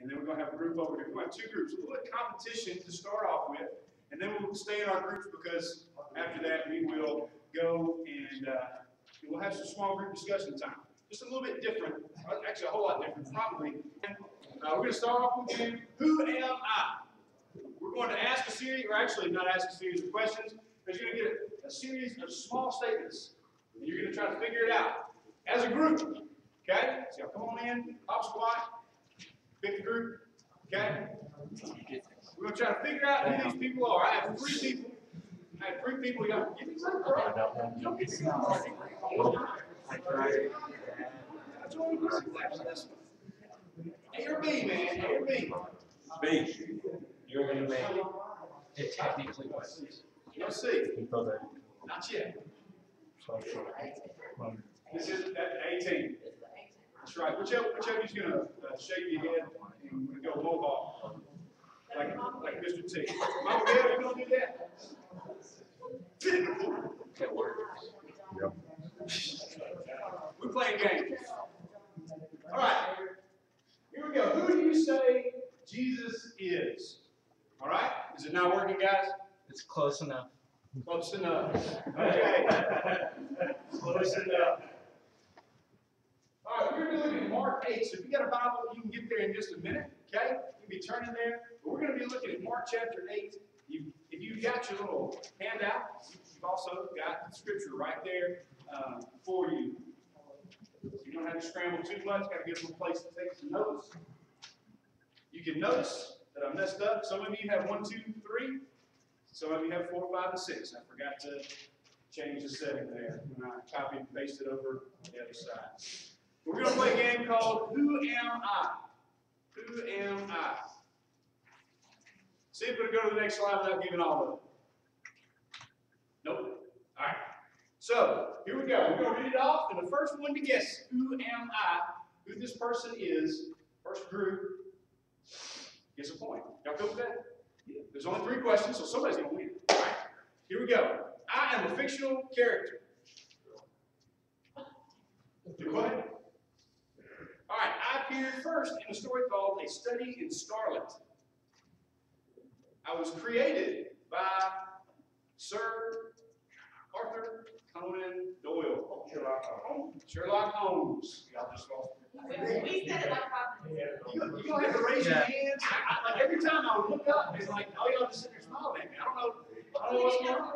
and then we're going to have a group over here. We're going to have two groups, a little bit of competition to start off with, and then we'll stay in our groups because after that we will go and we'll have some small group discussion time. Just a little bit different, actually a whole lot different, probably. We're going to start off with you. Who am I? We're going to ask a series, or actually not ask a series of questions, but you're going to get a series of small statements, and you're going to try to figure it out as a group. Okay? So y'all come on in, hop squat, pick the group. Okay? We're going to try to figure out who these people are. I have three people. Y'all give me some credit. You don't get to A or B, man. A or B. B. You're going to make it technically Let's see. Not yet. This is at 18. That's right. Whichever is going to shake your head and go mohawk, like Mr. T. Mama Gail, you going to do that? We're playing games. All right. Here we go. Who do you say Jesus is? All right. Is it not working, guys? It's close enough. Close enough. Okay. Close enough. All right, we're going to be looking at Mark 8. So if you got a Bible, you can get there in just a minute. Okay? You can be turning there. But we're going to be looking at Mark chapter 8. If you've got your little handout, you've also got the scripture right there for you. So you don't have to scramble too much. Got to get a little place to take some notes. You can notice that I messed up. Some of you have 1, 2, 3. Some of you have 4, 5, and 6. I forgot to change the setting there when I copied and pasted over on the other side. We're going to play a game called Who Am I? Who Am I? See if it'll go to the next slide without giving all of it. Nope. All right. So, here we go. We're going to read it off, and the first one to guess who am I, who this person is, first group, gets a point. Y'all go with that? Yeah. There's only 3 questions, so somebody's going to win. All right. Here we go. I am a fictional character. Do what? All right. I appeared first in a story called A Study in Scarlet. I was created by Sir Arthur Conan Doyle. Sherlock Holmes. Y'all just lost me. We said it like 5 minutes ago. You don't have to raise your hands. Like every time I would look up, it's like, oh, y'all just sitting there smiling at me. I don't know what's going on.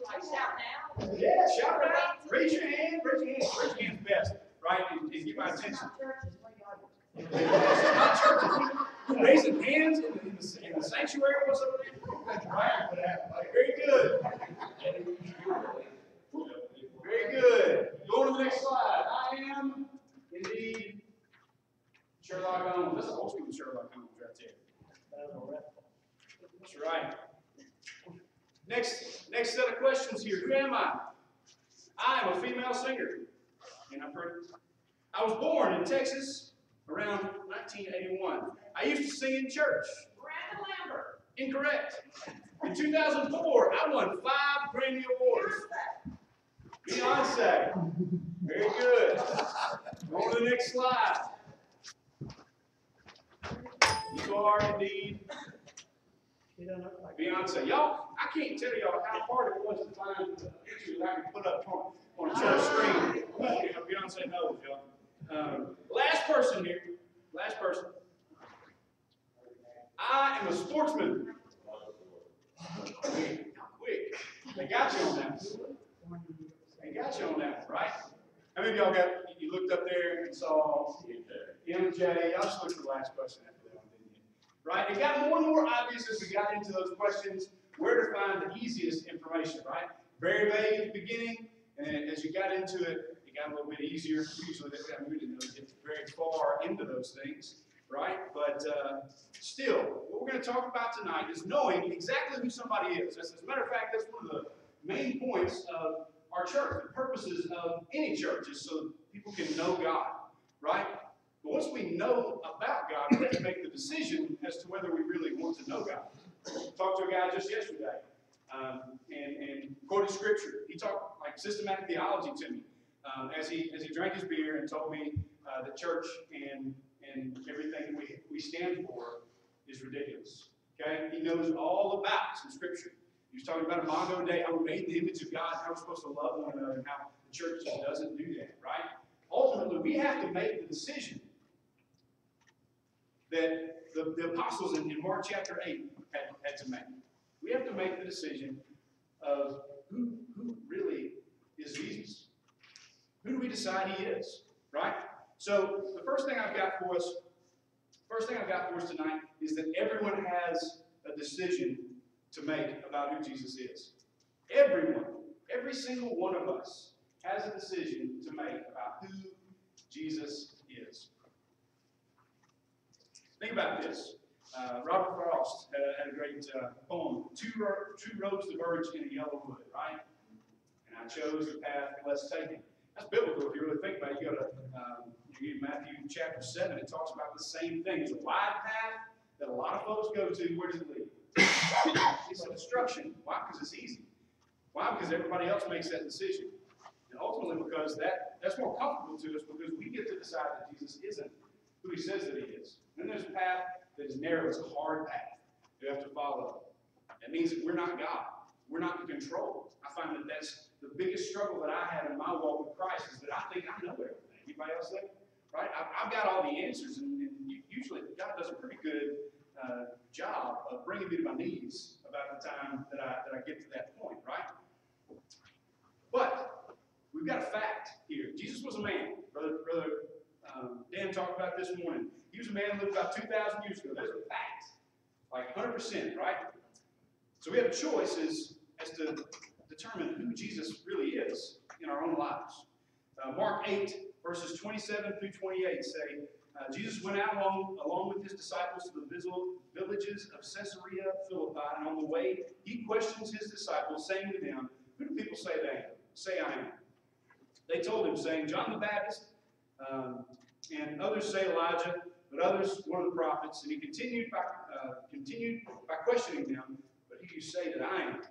Like shout now? Yeah, shout it out. Raise your hand. Raise your hands. Raise your hands best, right? And get my attention. This is not church. Raising hands in the sanctuary. What's up there? Right? Very good. Very good. Go to the next slide. I am indeed Sherlock Holmes. That's an old school Sherlock Holmes right there. That's right. Next set of questions here. Who am I? I am a female singer. And I was born in Texas around 1981. I used to sing in church. Miranda Lambert. Incorrect. In 2004, I won 5 Grammy Awards. Beyonce. Very good. Go on to the next slide. You are indeed Beyonce. Y'all, I can't tell y'all how hard it was to find the pictures that I can put up on a church screen. Beyonce knows, y'all. Last person here. Last person. I am a sportsman. Quick. They got you on that. They got you on that, right? How many of y'all you looked up there and saw MJ? Y'all just looked at the last question after that one, didn't you? Right? It got more and more obvious as we got into those questions where to find the easiest information, right? Very vague at the beginning, and as you got into it, it got a little bit easier. Usually, we didn't really get very far into those things, right? But still, what we're going to talk about tonight is knowing exactly who somebody is. As a matter of fact, that's one of the main points of our church. The purposes of any church is so people can know God, right? But once we know about God, we have to make the decision as to whether we really want to know God. Talked to a guy just yesterday and quoted scripture. He talked like systematic theology to me as he drank his beer and told me that church and and everything we stand for is ridiculous. Okay? He knows all about some scripture. He was talking about Imago Dei, how we made the image of God, how we're supposed to love one another, and how the church just doesn't do that, right? Ultimately, we have to make the decision that the apostles in Mark chapter 8 had to make. We have to make the decision of who really is Jesus. Who do we decide he is, right? So the first thing I've got for us tonight is that everyone has a decision to make about who Jesus is. Everyone, every single one of us has a decision to make about who Jesus is. Think about this. Robert Frost had a great poem, Two roads diverge in a yellow wood, right? And I chose the path less taken. That's biblical if you really think about it. You go to Matthew chapter 7, it talks about the same thing. It's a wide path that a lot of folks go to. Where does it lead? It's a destruction. Why? Because it's easy. Why? Because everybody else makes that decision. And ultimately because that's more comfortable to us because we get to decide that Jesus isn't who he says that he is. And then there's a path that is narrow. It's a hard path you have to follow. That means that we're not God. We're not in control. I find that that's the biggest struggle that I have in my walk with Christ is that I think I know everything. Anybody else think? Right? I've got all the answers, and usually God does a pretty good job of bringing me to my knees about the time that I get to that point, right? But we've got a fact here. Jesus was a man. Brother Dan talked about this morning. He was a man who lived about 2,000 years ago. There's a fact. Like 100%, right? So we have choices as to determine who Jesus really is in our own lives. Mark 8, verses 27 through 28 say, Jesus went out along with his disciples to the villages of Caesarea Philippi, and on the way he questions his disciples, saying to them, "Who do people say I am?" They told him, saying, "John the Baptist, and others say Elijah, but others one of the prophets." And he continued by questioning them, "But who do you say that I am?"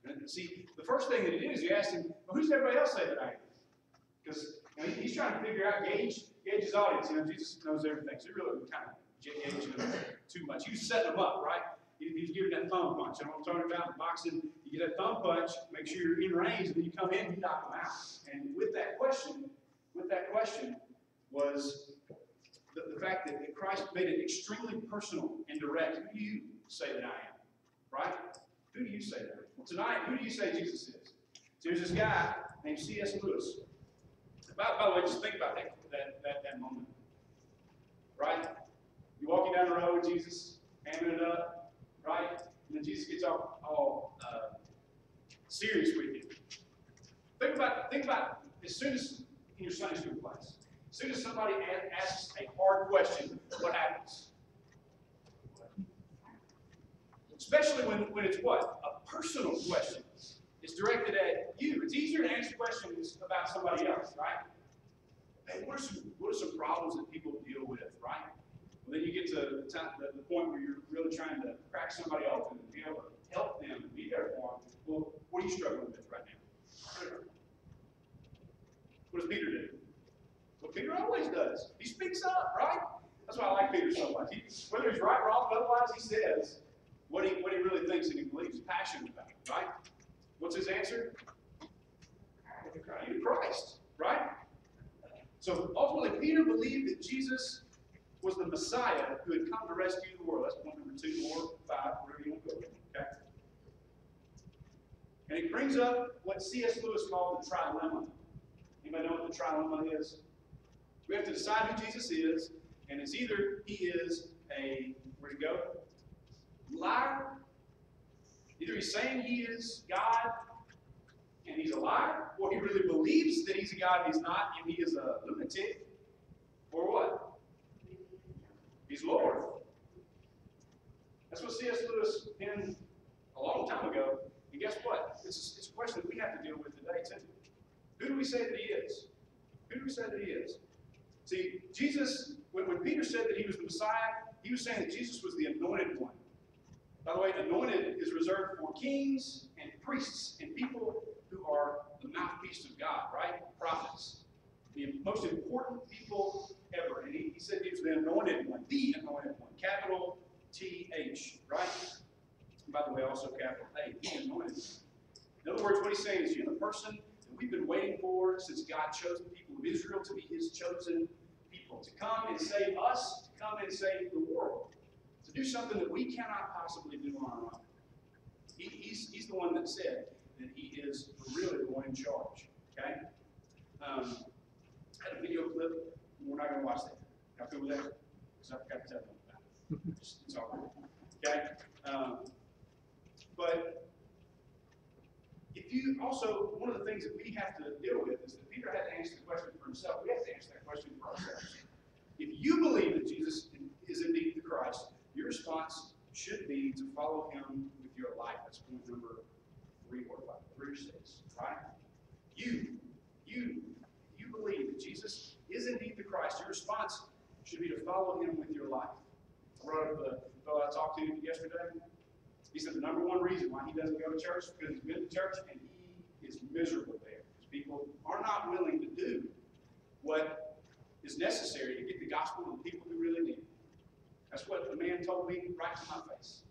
And see, the first thing that he did is he asked him, "Well, who does everybody else say that I am?" Because he's trying to figure out, gauge his audience. Jesus knows everything, so he really kind of gauge him too much. He was setting them up, right? He was giving that thumb punch. You know what I'm talking about? In boxing, you get that thumb punch, make sure you're in range, and then you come in and you knock them out. And with that question was the fact that Christ made it extremely personal and direct. Who do you say that I am? Right? Who do you say that I am? Well, tonight, who do you say Jesus is? So there's this guy named C.S. Lewis. By the way, just think about that moment. Right? You're walking down the road with Jesus, hamming it up, right? And then Jesus gets all serious with you. Think about as soon as in your Sunday school class, as soon as somebody asks a hard question, what happens? Especially when it's what? A personal question. It's directed at you. It's easier to answer questions about somebody else, right? Hey, what are some problems that people deal with, right? Well, then you get to the point where you're really trying to crack somebody open and be able to help them and be there for them. Well, what are you struggling with right now? What does Peter do? What Peter always does. He speaks up, right? That's why I like Peter so much. Whether he's right or wrong, but otherwise he says what he really thinks and he believes, passionate about it, right? What's his answer? Christ, right? So ultimately, Peter believed that Jesus was the Messiah who had come to rescue the world. That's point number 2 or 5, wherever you want to go. Okay? And it brings up what C.S. Lewis called the trilemma. Anybody know what the trilemma is? We have to decide who Jesus is, and it's either he is a, where'd he go? Liar. Either he's saying he is God, and he's a liar, or he really believes that he's a God and he's not, and he is a lunatic, or what? He's Lord. That's what C.S. Lewis penned a long time ago. And guess what? It's a question that we have to deal with today, too. Who do we say that he is? Who do we say that he is? See, Jesus, when Peter said that he was the Messiah, he was saying that Jesus was the anointed one. By the way, anointed is reserved for kings and priests and people who are the mouthpiece of God, right? Prophets. the most important people ever. And he said he was the anointed one, capital T-H, right? And by the way, also capital A, the anointed one. In other words, what he's saying is, you're the person that we've been waiting for since God chose the people of Israel to be his chosen people, to come and save us, to come and save the world, to do something that we cannot possibly do on our own. He's the one that said that he is really the one in charge, okay? I had a video clip. We're not going to watch that. Y'all cool with that? Because I forgot to tell them about it. It's all right. Okay? But if you also, one of the things that we have to deal with is that Peter had to answer the question for himself. We have to answer that question for ourselves. If you believe that Jesus is indeed the Christ, your response should be to follow him with your life. That's point number 3 or 5, 3 or 6, right? You believe that Jesus is indeed the Christ, your response should be to follow him with your life. I brought up the fellow I talked to yesterday. He said the number one reason why he doesn't go to church is because he's been to church and he is miserable there. Because people are not willing to do what is necessary to get the gospel to the people who really need it. That's what the man told me right to my face.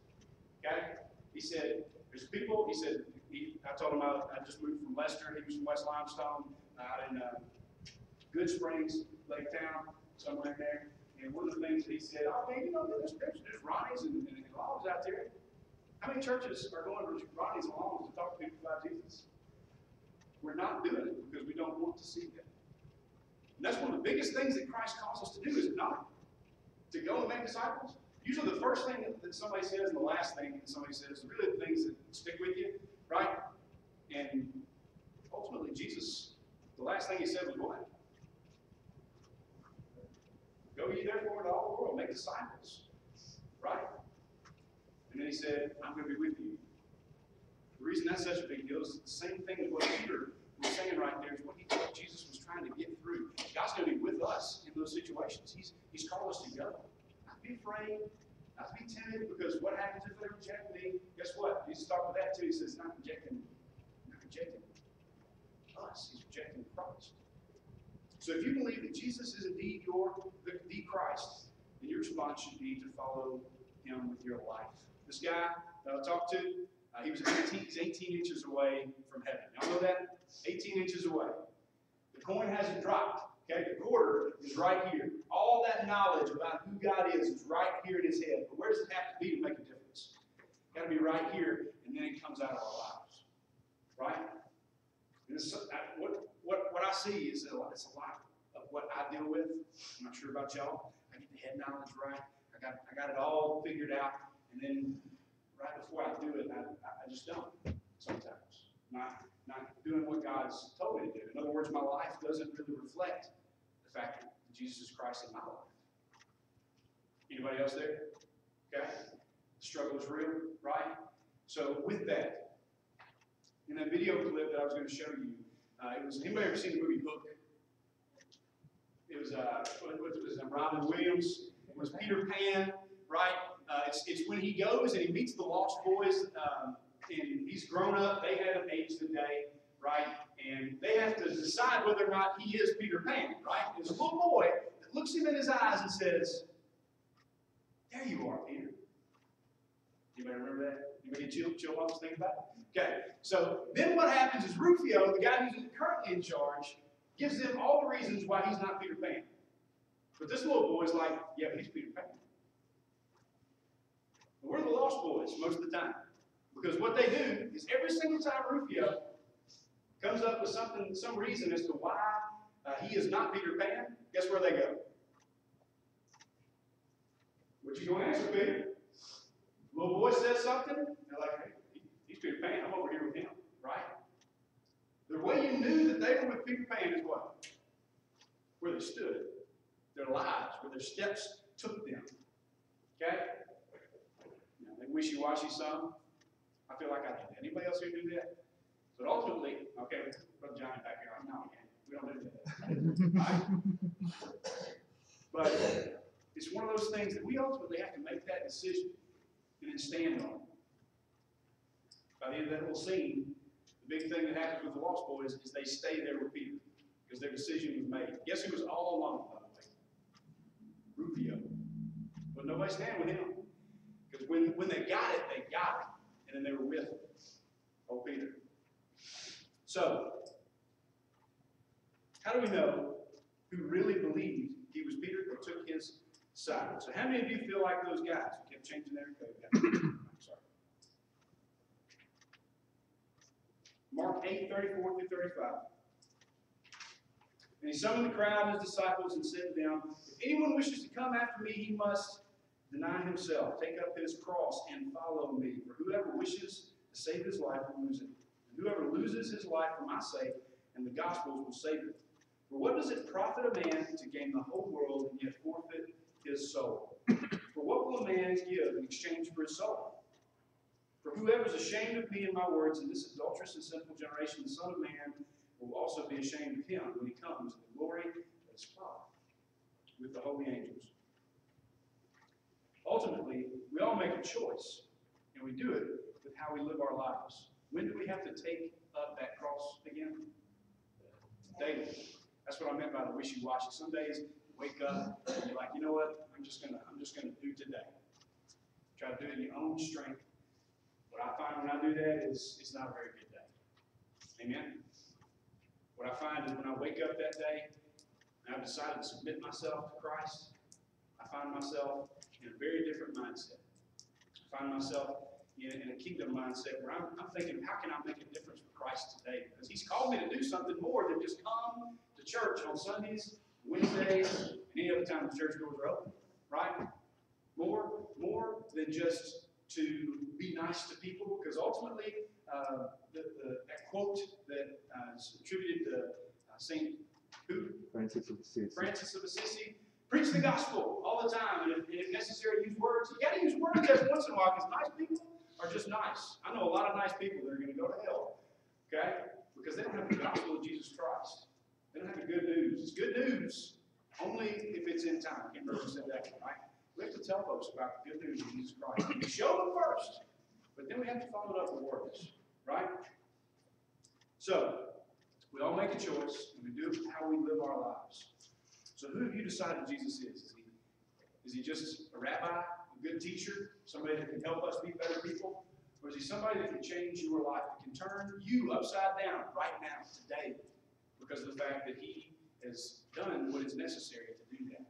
Okay? He said, there's people, he said, I told him I just moved from Leicester. He was from West Limestone, out in Good Springs, Lake Town, somewhere in there. And one of the things that he said, oh man, there's Ronnie's and Laws out there. How many churches are going to Ronnie's and Laws to talk to people about Jesus? We're not doing it because we don't want to see them. And that's one of the biggest things that Christ calls us to do, is it not? To go and make disciples. Usually the first thing that somebody says and the last thing that somebody says are really the things that stick with you, right? And ultimately Jesus, the last thing he said was what? Go ye therefore into all the world, make disciples, right? And then he said, I'm going to be with you. The reason that's such a big deal is the same thing as what Peter was saying right there, is what Jesus was trying to get through. God's going to be with us in those situations. He's called us to go. Not to be afraid, not to be timid, because what happens if they reject me? Guess what? Jesus talked about that too. He says, not rejecting us. He's rejecting Christ. So if you believe that Jesus is indeed the Christ, then your response should be to follow him with your life. This guy that I talked to, he's 18 inches away from heaven. Y'all know that? 18 inches away. The coin hasn't dropped. Okay, the quarter is right here. All that knowledge about who God is right here in his head. But where does it have to be to make a difference? It's got to be right here, and then it comes out of our lives. Right? And what I see is it's a lot of what I deal with. I'm not sure about y'all. I get the head knowledge right. I got it all figured out, and then right before I do it, I just don't sometimes. Not doing what God's told me to do. In other words, my life doesn't really reflect the fact that Jesus is Christ in my life. Anybody else there? Okay? The struggle is real, right? So with that, in that video clip that I was going to show you, anybody ever seen the movie Hook? It was Robin Williams. It was Peter Pan, right? It's when he goes and he meets the Lost Boys, and he's grown up. They haven't aged a day, right? And they have to decide whether or not he is Peter Pan, right? There's a little boy that looks him in his eyes and says, "There you are, Peter." Anybody remember that? Anybody chill while I was thinking about it? Okay, so then what happens is Rufio, the guy who's currently in charge, gives them all the reasons why he's not Peter Pan. But this little boy's like, yeah, but he's Peter Pan. And we're the Lost Boys most of the time. Because what they do is every single time Rufio comes up with some reason as to why he is not Peter Pan, guess where they go? What you going to answer, Peter? Little boy says something, they're like, hey, he's Peter Pan, I'm over here with him, right? The way you knew that they were with Peter Pan is what? Where they stood, their lives, where their steps took them. Okay? Now, they wishy-washy some. I feel like I do that. Anybody else here do that? But ultimately, okay, Brother Johnny back here, no, we don't do that. Right? But it's one of those things that we ultimately have to make that decision and then stand on. By the end of that whole scene, the big thing that happens with the Lost Boys is they stay there with Peter. because their decision was made. Guess who was all alone, by the way? Rufio. But nobody stand with him. Because when they got it, and then they were with old Peter. So, how do we know who really believed he was Peter or took his side? So how many of you feel like those guys who kept changing their code? Sorry. Mark 8:34 through 35. And he summoned the crowd and his disciples and said to them, if anyone wishes to come after me, he must deny himself, take up his cross, and follow me. For whoever wishes to save his life will lose it. And whoever loses his life for my sake and the gospel's will save it. For what does it profit a man to gain the whole world and yet forfeit his soul? For what will a man give in exchange for his soul? For whoever is ashamed of me and my words in this adulterous and sinful generation, the Son of Man will also be ashamed of him when he comes in the glory of his Father with the holy angels. Ultimately, we all make a choice, and we do it with how we live our lives. When do we have to take up that cross again? Daily. That's what I meant by the wishy-washy. Some days you wake up and you're like, you know what? I'm just gonna do today. Try to do it in your own strength. What I find when I do that is it's not a very good day. Amen. What I find is when I wake up that day and I've decided to submit myself to Christ, I find myself in a very different mindset. I find myself in a kingdom mindset where I'm thinking, how can I make a difference for Christ today? Because he's called me to do something more than just come to church on Sundays, Wednesdays, and any other time the church doors are open, right? More than just to be nice to people, because ultimately, that quote that is attributed to Saint who? Francis of Assisi. Francis of Assisi. Preach the gospel all the time, and if necessary, use words. You got to use words every once in a while, because nice people are just nice. I know a lot of nice people that are going to go to hell, okay? Because they don't have the gospel of Jesus Christ. They don't have the good news. It's good news only if it's in time. I can't remember who said that, right? We have to tell folks about the good news of Jesus Christ. We show them first, but then we have to follow it up with words, right? So, we all make a choice, and we do how we live our lives. So who have you decided Jesus is? Is he just a rabbi, a good teacher, somebody that can help us be better people? Or is he somebody that can change your life, that can turn you upside down right now, today, because of the fact that he has done what is necessary to do that,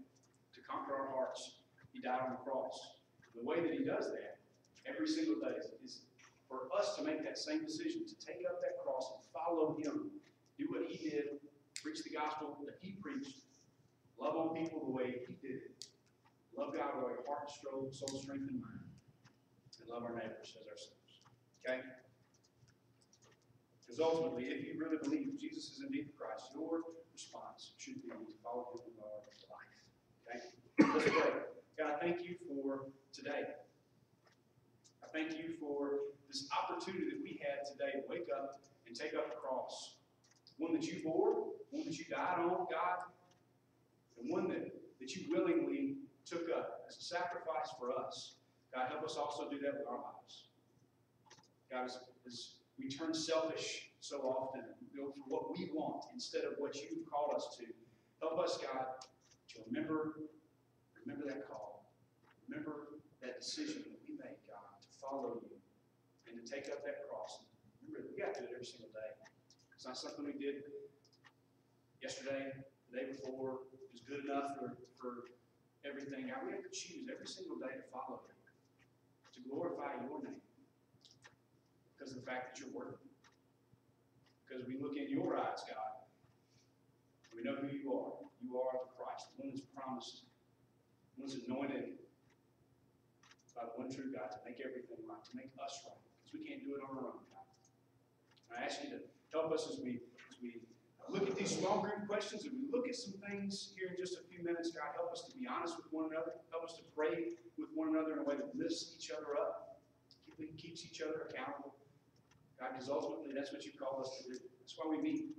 to conquer our hearts. He died on the cross. The way that he does that every single day is for us to make that same decision, to take up that cross and follow him, do what he did, preach the gospel that he preached, love on people the way he did it, love God with our heart, soul, strength, and mind, and love our neighbors as ourselves. Okay? Because ultimately, if you really believe Jesus is indeed the Christ, your response should be to follow him with our life. Okay? Let's pray. God, I thank you for today. I thank you for this opportunity that we had today to wake up and take up the cross. One that you bore, one that you died on, God, and one that you willingly took up as a sacrifice for us. God, help us also do that with our lives. God, as we turn selfish so often, go for what we want instead of what you've called us to, help us, God, to remember that call. Remember that decision that we made, God, to follow you and to take up that cross. Remember that we got to do it every single day. It's not something we did yesterday, the day before. It was good enough for everything. God, we have to choose every single day to follow you, to glorify your name because of the fact that you're worthy. Because we look in your eyes, God, we know who you are. You are the Christ, the one that's promised, the one that's anointed by the one true God to make everything right, to make us right, because we can't do it on our own, God. And I ask you to help us as we look at these small group questions, and we look at some things here in just a few minutes. God, help us to be honest with one another. Help us to pray with one another in a way that lifts each other up, keeps each other accountable. God, because ultimately that's what you call us to do. That's why we meet.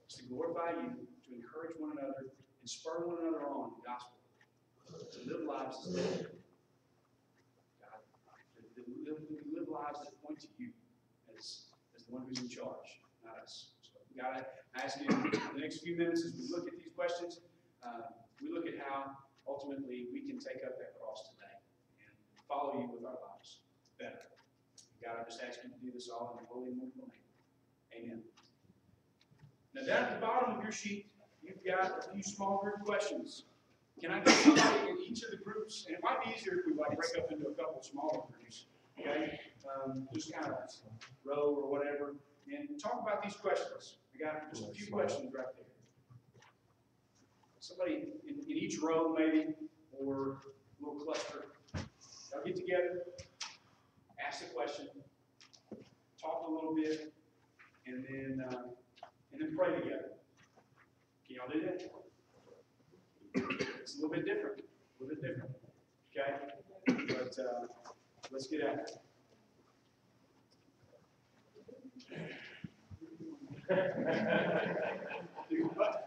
It's to glorify you, to encourage one another, and spur one another on in the gospel. To live lives as God, to live lives that point to you as the one who's in charge, not us. So, God, I ask you in the next few minutes as we look at these questions, we look at how ultimately we can take up that cross today and follow you with our lives better. God, I just ask you to do this all in your holy and wonderful name. Amen. Now down at the bottom of your sheet, you've got a few small group questions. Can I get somebody in each of the groups, and it might be easier if we like break up into a couple smaller groups, okay? Just kind of row or whatever, and talk about these questions. I got just a few questions right there. Somebody in each row maybe, or a little cluster. Y'all get together, ask a question, talk a little bit, and then pray together. Can y'all do that? It's a little bit different, okay? But let's get at it. Do what?